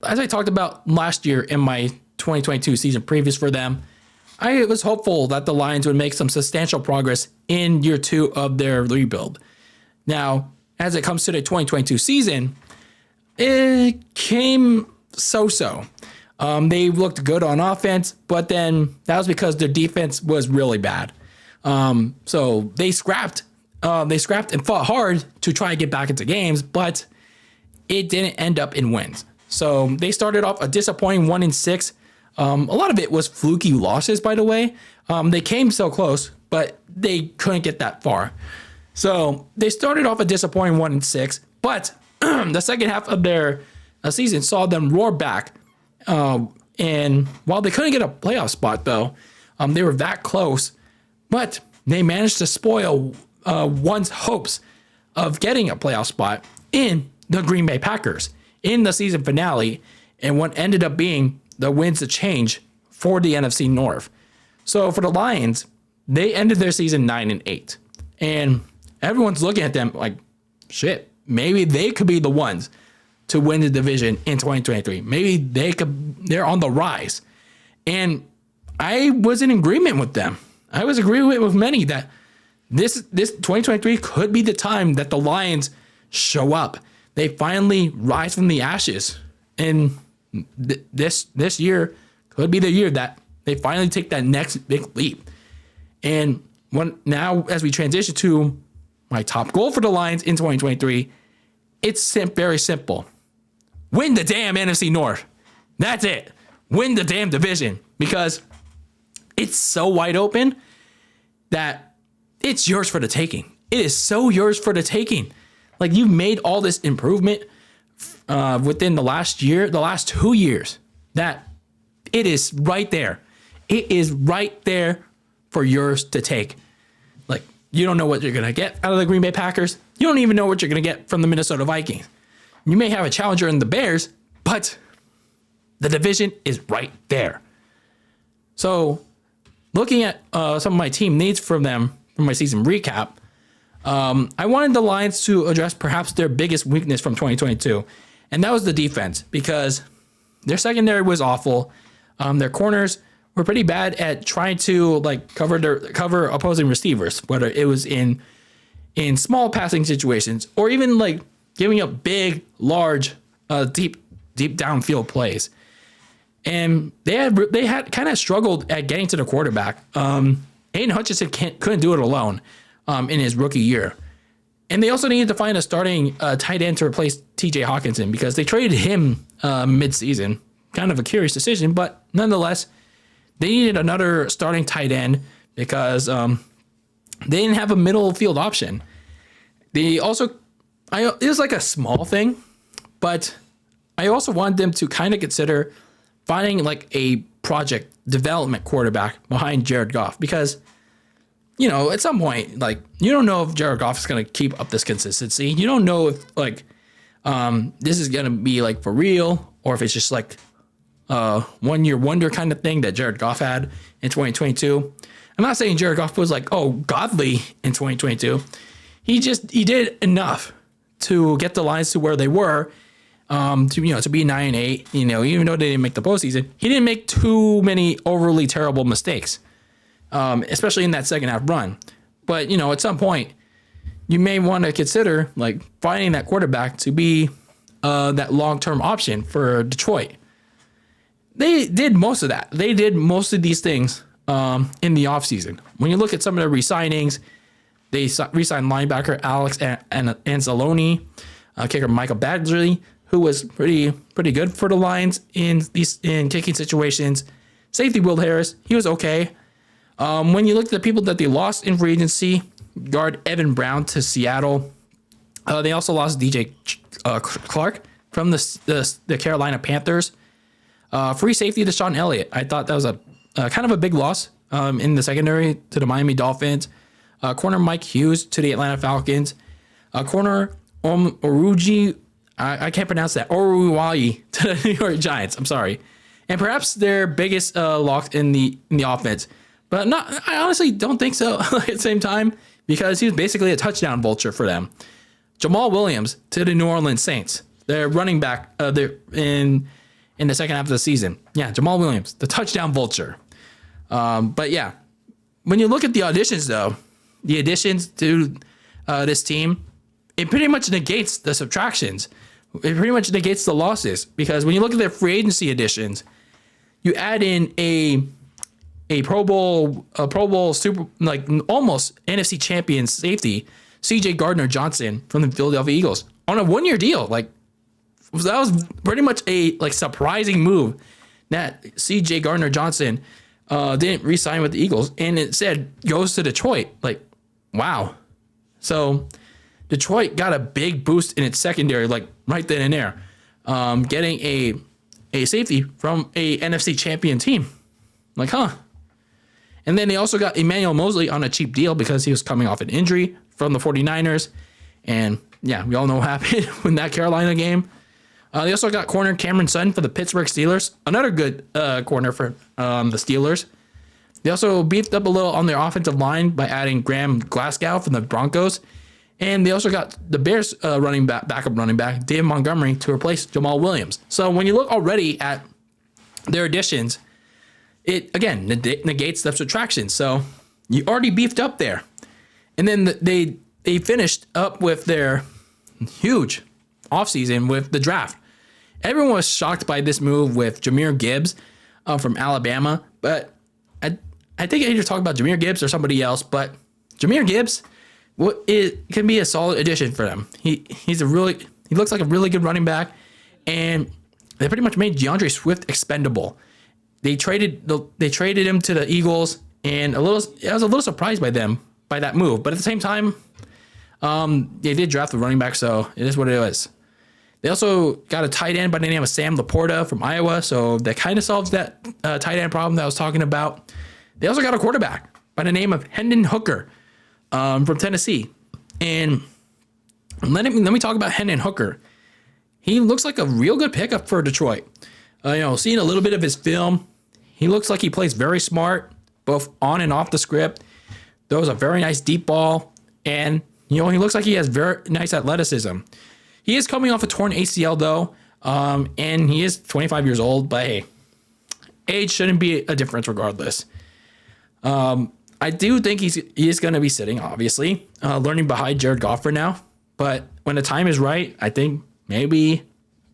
as I talked about last year in my 2022 season previous for them, I was hopeful that the Lions would make some substantial progress in year 2 of their rebuild. Now, as it comes to the 2022 season, it came so-so. They looked good on offense, but then that was because their defense was really bad. So they scrapped and fought hard to try to get back into games, but it didn't end up in wins. So they started off a disappointing 1-6. A lot of it was fluky losses, by the way. They came so close, but they couldn't get that far. So they started off a disappointing 1-6, but the second half of their season saw them roar back. And while they couldn't get a playoff spot, though, they were that close, but they managed to spoil one's hopes of getting a playoff spot in the Green Bay Packers in the season finale, and what ended up being the wins to change for the NFC North. So for the Lions, they ended their season 9-8, and everyone's looking at them like, shit, maybe they could be the ones to win the division in 2023. Maybe they're on the rise. And I was in agreement with them. I was agreeing with many that this 2023 could be the time that the Lions show up. They finally rise from the ashes. And this year could be the year that they finally take that next big leap. And now as we transition to my top goal for the Lions in 2023, it's very simple. Win the damn NFC North. That's it. Win the damn division, because it's so wide open that it's yours for the taking. It is so yours for the taking. Like, you've made all this improvement within the last 2 years, that it is right there. It is right there for yours to take. Like, you don't know what you're going to get out of the Green Bay Packers. You don't even know what you're going to get from the Minnesota Vikings. You may have a challenger in the Bears, but the division is right there. So, looking at some of my team needs from them from my season recap, I wanted the Lions to address perhaps their biggest weakness from 2022, and that was the defense, because their secondary was awful. Their corners were pretty bad at trying to cover opposing receivers, whether it was in small passing situations or even like giving up big, large, deep downfield plays. And they had kind of struggled at getting to the quarterback. Aiden Hutchinson couldn't do it alone in his rookie year. And they also needed to find a starting tight end to replace TJ Hawkinson, because they traded him mid-season. Kind of a curious decision, but nonetheless, they needed another starting tight end because they didn't have a middle field option. They also, it was like a small thing, but I also wanted them to kind of consider finding like a project development quarterback behind Jared Goff, because, you know, at some point, like, you don't know if Jared Goff is going to keep up this consistency. You don't know if like this is going to be like for real, or if it's just like 1 year wonder kind of thing that Jared Goff had in 2022. I'm not saying Jared Goff was like, oh, godly in 2022. He did enough to get the Lions to where they were, to be 9-8. Even though they didn't make the postseason, he didn't make too many overly terrible mistakes, especially in that second half run. But at some point, you may want to consider like finding that quarterback to be that long-term option for Detroit. They did most of that. They did most of these things in the offseason. When you look at some of the re-signings, they re-signed linebacker Alex Anzalone, kicker Michael Badgley, who was pretty good for the Lions in kicking situations. Safety Will Harris, he was okay. When you look at the people that they lost in free agency, guard Evan Brown to Seattle. They also lost DJ Clark from the Carolina Panthers. Free safety to Sean Elliott. I thought that was a kind of a big loss in the secondary to the Miami Dolphins. Corner Mike Hughes to the Atlanta Falcons. Corner Oruji, I can't pronounce that, Oruwai to the New York Giants. I'm sorry. And perhaps their biggest loss in the offense. But I honestly don't think so at the same time, because he was basically a touchdown vulture for them. Jamal Williams to the New Orleans Saints. Their running back, in the second half of the season. Yeah, Jamal Williams, the touchdown vulture. But yeah, when you look at the additions, though, the additions to this team, it pretty much negates the subtractions. It pretty much negates the losses, because when you look at their free agency additions, you add in a Pro Bowl super, like almost NFC champion safety, C.J. Gardner-Johnson from the Philadelphia Eagles on a 1-year deal. Like, that was pretty much a surprising move that C.J. Gardner-Johnson didn't re-sign with the Eagles, and it said goes to Detroit. Like, wow. So Detroit got a big boost in its secondary, like right then and there, getting a safety from a NFC champion team. Like, huh. And then they also got Emmanuel Mosley on a cheap deal because he was coming off an injury from the 49ers. And yeah, we all know what happened in that Carolina game. They also got corner Cameron Sutton for the Pittsburgh Steelers. Another good corner for the Steelers. They also beefed up a little on their offensive line by adding Graham Glasgow from the Broncos. And they also got the Bears backup running back, David Montgomery, to replace Jamal Williams. So when you look already at their additions, it, again, negates the subtraction. So you already beefed up there. And then they finished up with their huge offseason with the draft. Everyone was shocked by this move with Jahmyr Gibbs from Alabama. But I think I need to talk about Jahmyr Gibbs or somebody else. But Jahmyr Gibbs, it can be a solid addition for them. He looks like a really good running back, and they pretty much made DeAndre Swift expendable. They traded him to the Eagles, and I was a little surprised by that move. But at the same time, they did draft the running back, so it is what it is. They also got a tight end by the name of Sam Laporta from Iowa, so that kind of solves that tight end problem that I was talking about. They also got a quarterback by the name of Hendon Hooker from Tennessee. And let me talk about Hendon Hooker. He looks like a real good pickup for Detroit. Seeing a little bit of his film, he looks like he plays very smart, both on and off the script. Throws a very nice deep ball, and he looks like he has very nice athleticism. He is coming off a torn ACL though, and he is 25 years old. But hey, age shouldn't be a difference regardless. I do think he is going to be sitting, obviously, learning behind Jared Goff for now. But when the time is right, I think maybe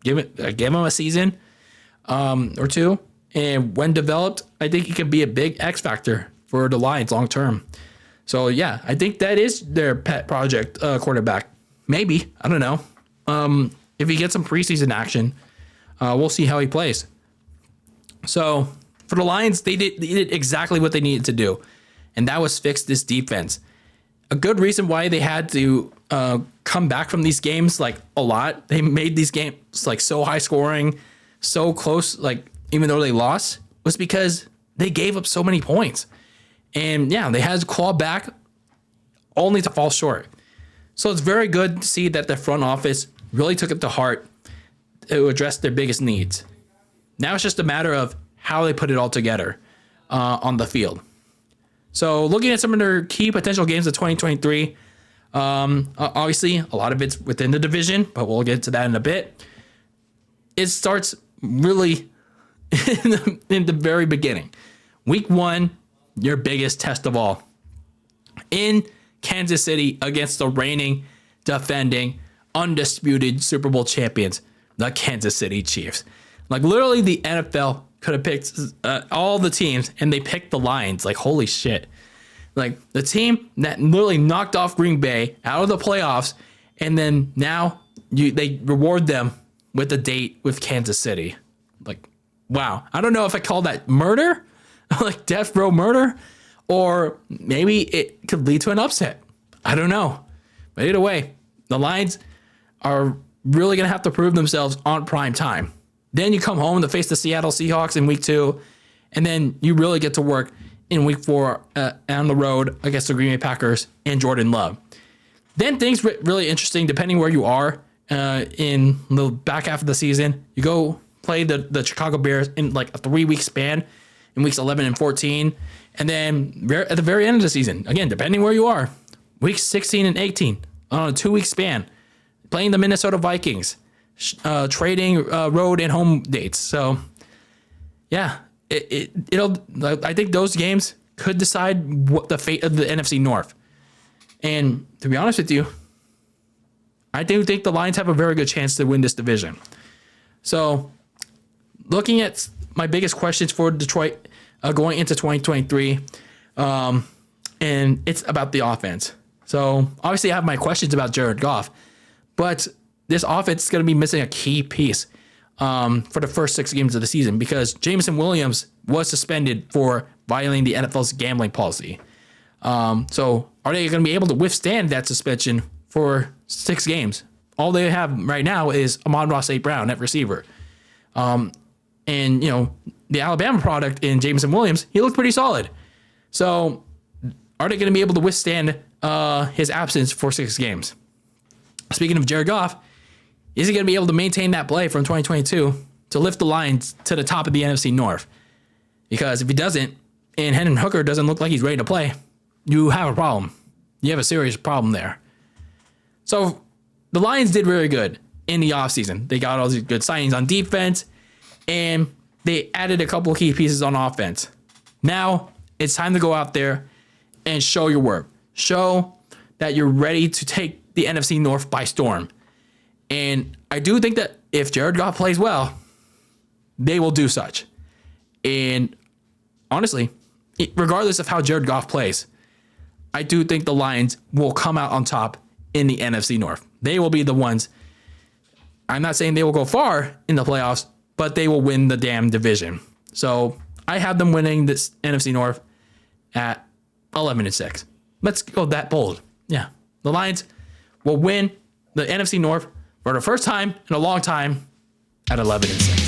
give him a season or two. And when developed, I think he can be a big X factor for the Lions long term. So yeah, I think that is their pet project quarterback. Maybe, I don't know. If he gets some preseason action, we'll see how he plays. So for the Lions, they did exactly what they needed to do, and that was fix this defense. A good reason why they had to come back from these games like a lot. They made these games like so high scoring, so close, like even though they lost, was because they gave up so many points. And yeah, they had to claw back only to fall short. So it's very good to see that the front office really took it to heart to address their biggest needs. Now it's just a matter of how they put it all together on the field. So looking at some of their key potential games of 2023, obviously a lot of it's within the division, but we'll get to that in a bit. It starts really in the very beginning. Week 1, your biggest test of all. In Kansas City against the reigning, defending, undisputed Super Bowl champions, the Kansas City Chiefs. Like literally the NFL could have picked all the teams and they picked the Lions. Like, holy shit. Like the team that literally knocked off Green Bay out of the playoffs, and then now they reward them with a date with Kansas City. Like, wow. I don't know if I call that murder, like death row murder, or maybe it could lead to an upset. I don't know. But either way, the Lions are really going to have to prove themselves on prime time. Then you come home to face the Seattle Seahawks in week 2, and then you really get to work in week 4 on the road against the Green Bay Packers and Jordan Love. Then things get really interesting depending where you are in the back half of the season. You go play the Chicago Bears in like a 3-week span in weeks 11 and 14. And then at the very end of the season, again, depending where you are, weeks 16 and 18 on a 2-week span, playing the Minnesota Vikings. trading road and home dates. So, yeah, it'll. I think those games could decide what the fate of the NFC North. And to be honest with you, I do think the Lions have a very good chance to win this division. So, looking at my biggest questions for Detroit going into 2023, and it's about the offense. So, obviously, I have my questions about Jared Goff, but this offense is going to be missing a key piece for the first 6 games of the season because Jameson Williams was suspended for violating the NFL's gambling policy. So, are they going to be able to withstand that suspension for 6 games? All they have right now is Amon-Ra St. Brown at receiver. And, the Alabama product in Jameson Williams, he looked pretty solid. So, are they going to be able to withstand his absence for 6 games? Speaking of Jared Goff, is he going to be able to maintain that play from 2022 to lift the Lions to the top of the NFC North? Because if he doesn't, and Hendon Hooker doesn't look like he's ready to play, you have a problem. You have a serious problem there. So the Lions did very good in the offseason. They got all these good signings on defense, and they added a couple of key pieces on offense. Now it's time to go out there and show your work. Show that you're ready to take the NFC North by storm. And I do think that if Jared Goff plays well, they will do such. And honestly, regardless of how Jared Goff plays, I do think the Lions will come out on top in the NFC North. They will be the ones. I'm not saying they will go far in the playoffs, but they will win the damn division. So I have them winning this NFC North at 11-6. Let's go that bold. Yeah. The Lions will win the NFC North for the first time in a long time at 11-6.